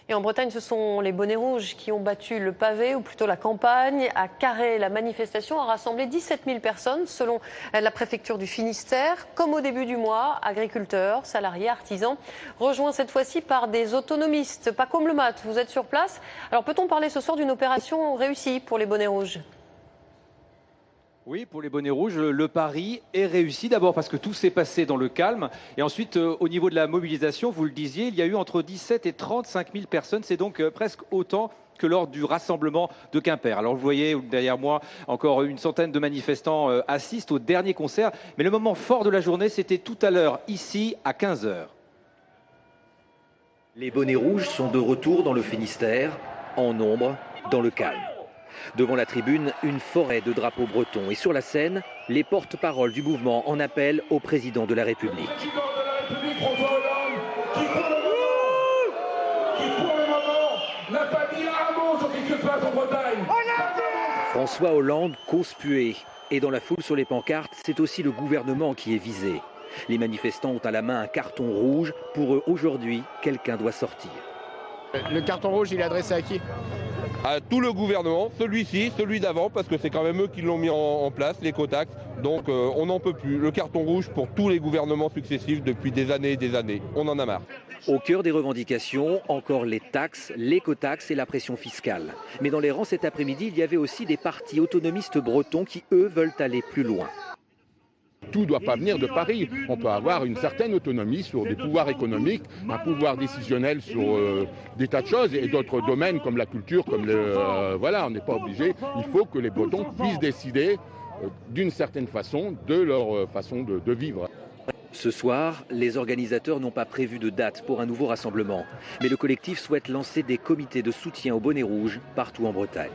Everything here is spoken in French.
Et en Bretagne, ce sont les bonnets rouges qui ont battu le pavé, ou plutôt la campagne. À Carhaix, la manifestation a rassemblé 17 000 personnes, selon la préfecture du Finistère. Comme au début du mois, agriculteurs, salariés, artisans, rejoints cette fois-ci par des autonomistes. Paco Mlemat, vous êtes sur place. Alors peut-on parler ce soir d'une opération réussie pour les bonnets rouges ? Oui, pour les bonnets rouges, le pari est réussi. D'abord parce que tout s'est passé dans le calme. Et ensuite, au niveau de la mobilisation, vous le disiez, il y a eu entre 17 et 35 000 personnes. C'est donc presque autant que lors du rassemblement de Quimper. Alors vous voyez derrière moi, encore une centaine de manifestants assistent au dernier concert. Mais le moment fort de la journée, c'était tout à l'heure, ici, à 15 h. Les bonnets rouges sont de retour dans le Finistère, en nombre, dans le calme. Devant la tribune, une forêt de drapeaux bretons. Et sur la scène, les porte-paroles du mouvement en appellent au président de la République. François Hollande, qui pour le moment n'a pas dit un mot sur ce qui se passe en Bretagne. François Hollande, conspué. Et dans la foule sur les pancartes, c'est aussi le gouvernement qui est visé. Les manifestants ont à la main un carton rouge. Pour eux, aujourd'hui, quelqu'un doit sortir. Le carton rouge, il est adressé à qui ? À tout le gouvernement, celui-ci, celui d'avant, parce que c'est quand même eux qui l'ont mis en place, l'écotaxe. Donc on n'en peut plus. Le carton rouge pour tous les gouvernements successifs depuis des années et des années. On en a marre. Au cœur des revendications, encore les taxes, l'écotaxe et la pression fiscale. Mais dans les rangs cet après-midi, il y avait aussi des partis autonomistes bretons qui, eux, veulent aller plus loin. Tout ne doit pas venir de Paris. On peut avoir une certaine autonomie sur des pouvoirs économiques, un pouvoir décisionnel sur des tas de choses et d'autres domaines comme la culture, comme voilà, on n'est pas obligé. Il faut que les Bretons puissent décider d'une certaine façon de leur façon de vivre. Ce soir, les organisateurs n'ont pas prévu de date pour un nouveau rassemblement. Mais le collectif souhaite lancer des comités de soutien aux bonnets rouges partout en Bretagne.